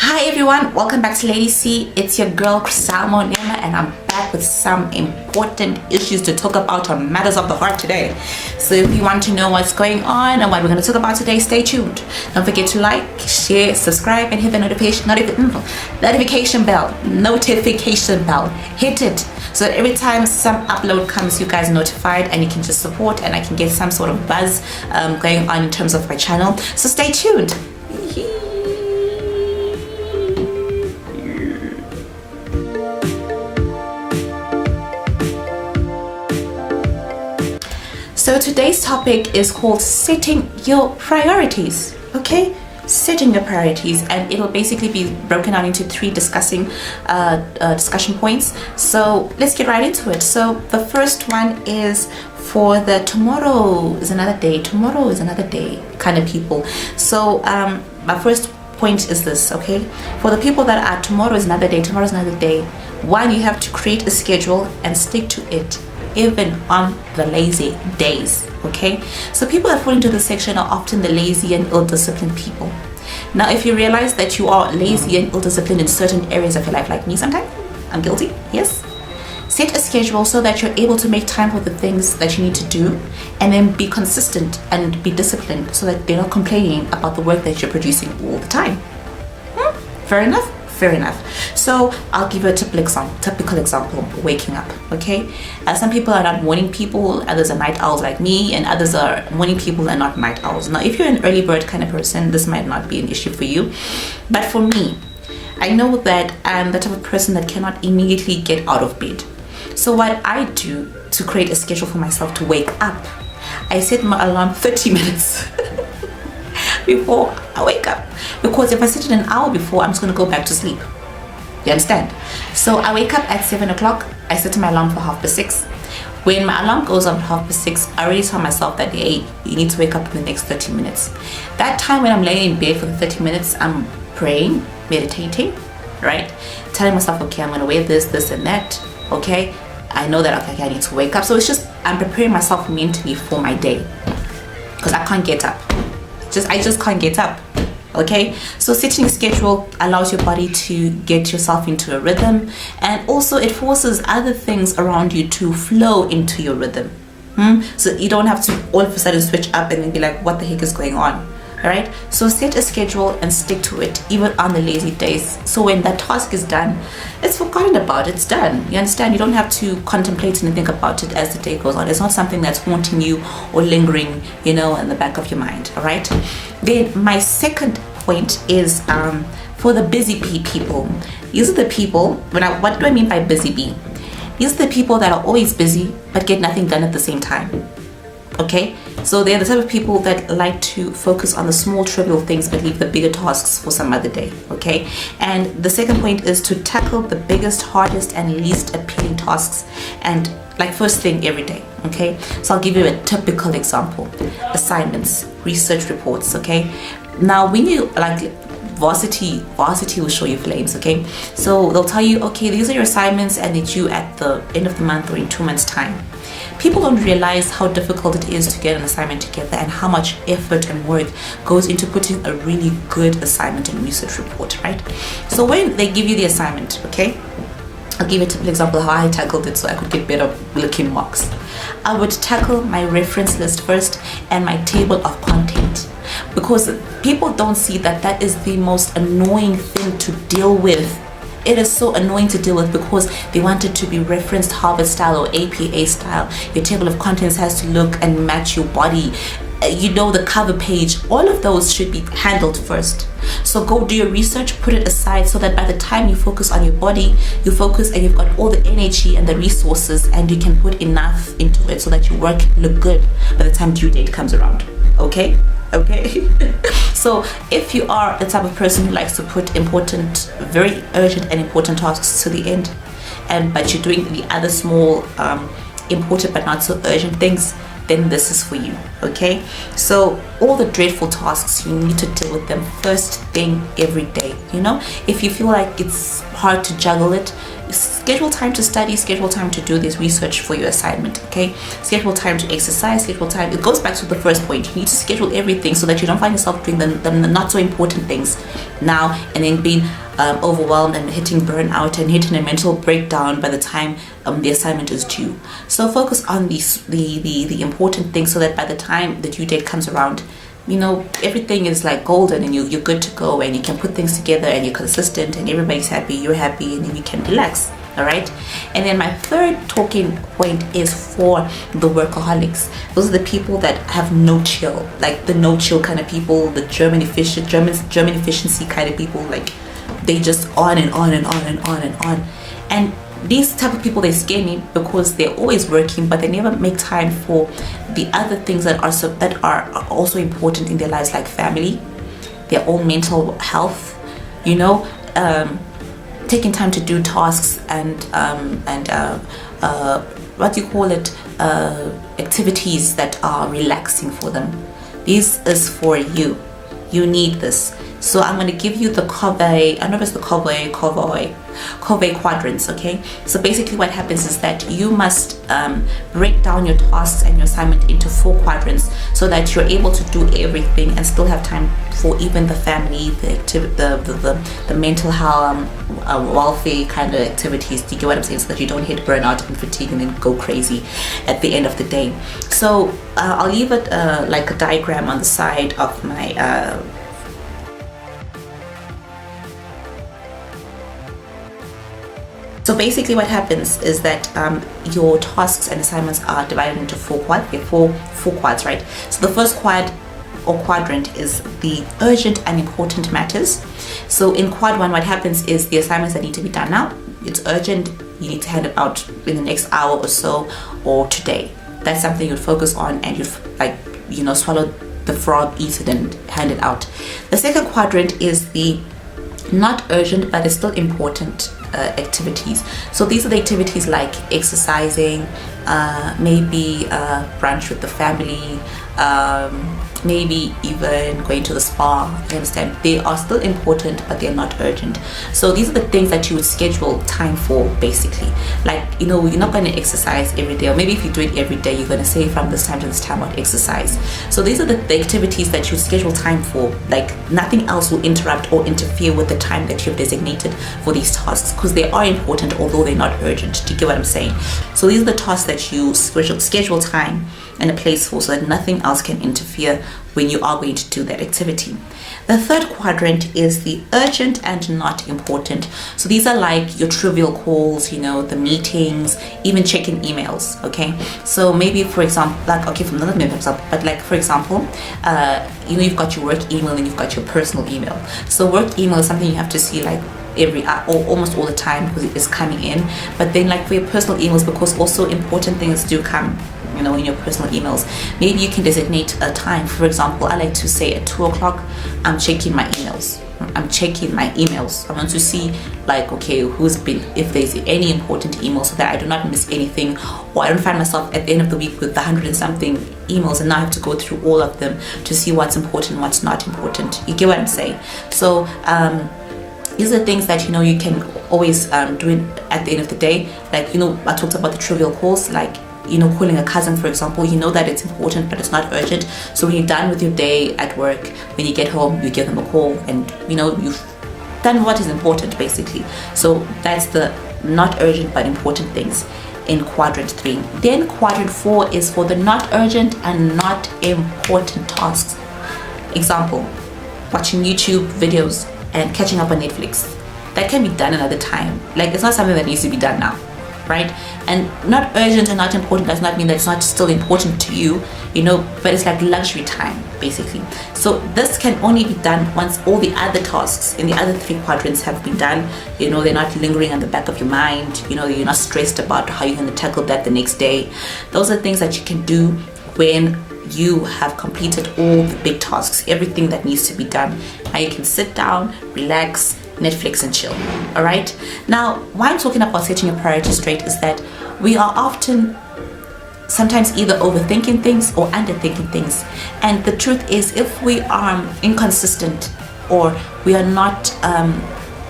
Hi everyone, welcome back to Lady C. It's your girl Salmo Nema, and I'm back with some important issues to talk about on matters of the heart today. So if you want to know what's going on and what we're going to talk about today, stay tuned. Don't forget to like, share, subscribe, and hit the notification bell. Hit it so that every time some upload comes, you guys are notified and you can just support and I can get some sort of buzz going on in terms of my channel. So stay tuned. So today's topic is called setting your priorities, okay? Setting your priorities, and it'll basically be broken down into three discussion points. So let's get right into it. So the first one is for the tomorrow is another day kind of people. So my first point is this, okay? For the people that are tomorrow's another day, one, you have to create a schedule and stick to it, even on the lazy days, okay? So people that fall into this section are often the lazy and ill-disciplined people. Now, if you realize that you are lazy and ill-disciplined in certain areas of your life, like me sometimes, I'm guilty, yes? Set a schedule so that you're able to make time for the things that you need to do, and then be consistent and be disciplined so that they're not complaining about the work that you're producing all the time. Fair enough? Fair enough. So I'll give you a typical example, waking up, okay? Some people are not morning people, others are night owls like me, and others are morning people and not night owls. Now, if you're an early bird kind of person, this might not be an issue for you. But for me, I know that I'm the type of person that cannot immediately get out of bed. So what I do to create a schedule for myself to wake up, I set my alarm 30 minutes before I wake up, because if I set it an hour before, I'm just going to go back to sleep. You understand? So I wake up at 7 o'clock. I set my alarm for 6:30. When my alarm goes on at 6:30, I already tell myself that, hey, you need to wake up in the next 30 minutes. That time when I'm laying in bed for the 30 minutes, I'm praying, meditating, right? Telling myself, okay, I'm going to wear this and that, okay? I know that, okay, I need to wake up. So it's just, I'm preparing myself mentally for my day, because I can't get up. I just can't get up. Okay, so setting a schedule allows your body to get yourself into a rhythm, and also it forces other things around you to flow into your rhythm. So you don't have to all of a sudden switch up and then be like, what the heck is going on? All right, so set a schedule and stick to it, even on the lazy days. So when that task is done, it's forgotten about, it's done. You understand? You don't have to contemplate and think about it as the day goes on. It's not something that's haunting you or lingering, in the back of your mind. All right. Then my second point is for the busy bee people. These are the people, what do I mean by busy bee? These are the people that are always busy but get nothing done at the same time. Okay, so they're the type of people that like to focus on the small trivial things but leave the bigger tasks for some other day. Okay, and the second point is to tackle the biggest, hardest, and least appealing tasks, and like first thing every day. Okay, so I'll give you a typical example: assignments, research reports. Okay, now when you varsity will show you flames. Okay, so they'll tell you, okay, these are your assignments and they're due at the end of the month or in 2 months time. People don't realize how difficult it is to get an assignment together and how much effort and work goes into putting a really good assignment and research report, right? So when they give you the assignment, okay, I'll give you a typical example of how I tackled it so I could get better looking marks. I would tackle my reference list first and my table of content, because people don't see that is the most annoying thing to deal with. It is so annoying to deal with because they want it to be referenced Harvard style or APA style. Your table of contents has to look and match your body. The cover page, all of those should be handled first. So go do your research, put it aside so that by the time you focus on your body, you focus and you've got all the energy and the resources and you can put enough into it so that your work look good by the time due date comes around. Okay? So if you are the type of person who likes to put important, very urgent and important tasks to the end, but you're doing the other small, important but not so urgent things, then this is for you. Okay, so all the dreadful tasks, you need to deal with them first thing every day. If you feel like it's hard to juggle it, schedule time to study, schedule time to do this research for your assignment. Okay, schedule time to exercise, schedule time. It goes back to the first point. You need to schedule everything so that you don't find yourself doing the not so important things now and then being overwhelmed and hitting burnout and hitting a mental breakdown by the time the assignment is due. So focus on the important things so that by the time the due date comes around, you know, everything is like golden and you're good to go and you can put things together and you're consistent and everybody's happy, you're happy, and then you can relax. All right. And then my third talking point is for the workaholics. Those are the people that have no chill, like the no chill kind of people, the German efficiency kind of people. Like they just on and on and on and on and on. And these type of people, they scare me because they're always working, but they never make time for the other things that are also important in their lives, like family, their own mental health, you know, taking time to do tasks and what do you call it, activities that are relaxing for them. This is for you. You need this. So I'm going to give you the Covey, I don't know if it's the Covey quadrants, okay? So basically what happens is that you must break down your tasks and your assignment into 4 quadrants so that you're able to do everything and still have time for even the family, the mental health, welfare kind of activities. Do you get what I'm saying? So that you don't hit burnout and fatigue and then go crazy at the end of the day. So I'll leave it like a diagram on the side of my So basically what happens is that your tasks and assignments are divided into 4 quads, right? So the first quad or quadrant is the urgent and important matters. So in quad 1, what happens is the assignments that need to be done now, it's urgent, you need to hand it out in the next hour or so, or today. That's something you'd focus on and you'd swallow the frog, eat it and hand it out. The second quadrant is the not urgent but it's still important activities. So these are the activities like exercising, maybe brunch with the family, maybe even going to the spa. You understand? They are still important but they're not urgent. So these are the things that you would schedule time for, basically. Like, you know, you're not going to exercise every day, or maybe if you do it every day, you're going to say from this time to this time I'll exercise. So these are the activities that you schedule time for. Like nothing else will interrupt or interfere with the time that you've designated for these tasks, because they are important although they're not urgent. Do you get what I'm saying? So these are the tasks that you schedule time and a place for, so that nothing else can interfere when you are going to do that activity. The third quadrant is the urgent and not important. So these are like your trivial calls, you know, the meetings, even checking emails. Okay, so maybe for example, like, okay, from another example, but like for example, you know, you've got your work email and you've got your personal email. So work email is something you have to see like every or almost all the time because it is coming in. But then like for your personal emails, because also important things do come, you know, in your personal emails, maybe you can designate a time. For example, I like to say at 2 o'clock I'm checking my emails. I want to see like, okay, who's been, if there's any important emails, so that I do not miss anything, or I don't find myself at the end of the week with 100 and something emails and now I have to go through all of them to see what's important, what's not important. You get what I'm saying? So these are things that, you know, you can always do it at the end of the day. Like, you know, I talked about the trivial calls, like, you know, calling a cousin, for example. You know that it's important but it's not urgent. So when you're done with your day at work, when you get home, you give them a call and, you know, you've done what is important, basically. So that's the not urgent but important things in quadrant 3. Then quadrant 4 is for the not urgent and not important tasks. Example, watching YouTube videos and catching up on Netflix. That can be done another time. Like, it's not something that needs to be done now, right? And not urgent and not important does not mean that it's not still important to you, you know, but it's like luxury time, basically. So this can only be done once all the other tasks in the other 3 quadrants have been done. You know, they're not lingering on the back of your mind. You know, you're not stressed about how you're going to tackle that the next day. Those are things that you can do when you have completed all the big tasks, everything that needs to be done. Now you can sit down, relax, Netflix and chill. All right. Now, why I'm talking about setting your priorities straight is that we are often sometimes either overthinking things or underthinking things. And the truth is, if we are inconsistent or we are not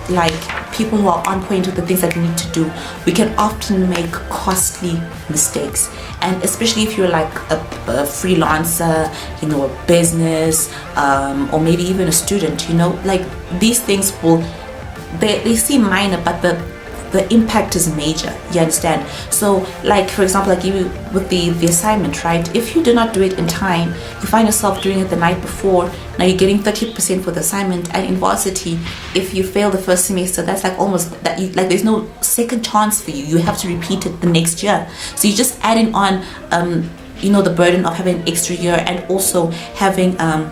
like people who are on point with the things that we need to do, we can often make costly mistakes. And especially if you're like a freelancer, you know, a business, or maybe even a student, you know, like these things will, they seem minor, but the impact is major, you understand? So like, for example, like you with the assignment, right? If you do not do it in time, you find yourself doing it the night before, now you're getting 30% for the assignment. And in varsity, if you fail the first semester, that's like almost that you, like there's no second chance for you, you have to repeat it the next year. So you're just adding on you know, the burden of having an extra year, and also having a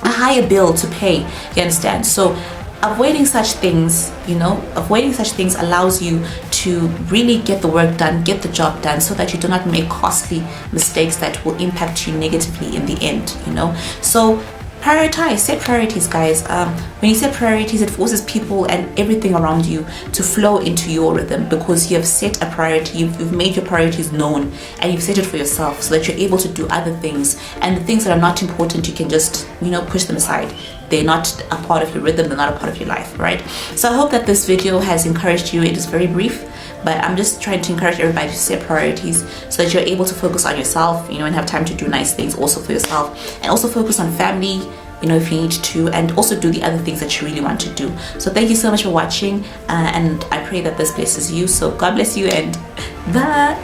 higher bill to pay, you understand? So avoiding such things, you know, avoiding such things allows you to really get the work done, get the job done, so that you do not make costly mistakes that will impact you negatively in the end, you know. So prioritize, set priorities, guys. When you set priorities, it forces people and everything around you to flow into your rhythm, because you have set a priority, you've made your priorities known, and you've set it for yourself, so that you're able to do other things, and the things that are not important, you can just, you know, push them aside. They're not a part of your rhythm, they're not a part of your life, right? So I hope that this video has encouraged you. It is very brief, but I'm just trying to encourage everybody to set priorities so that you're able to focus on yourself, you know, and have time to do nice things also for yourself, and also focus on family, you know, if you need to, and also do the other things that you really want to do. So thank you so much for watching, and I pray that this blesses you. So God bless you, and bye.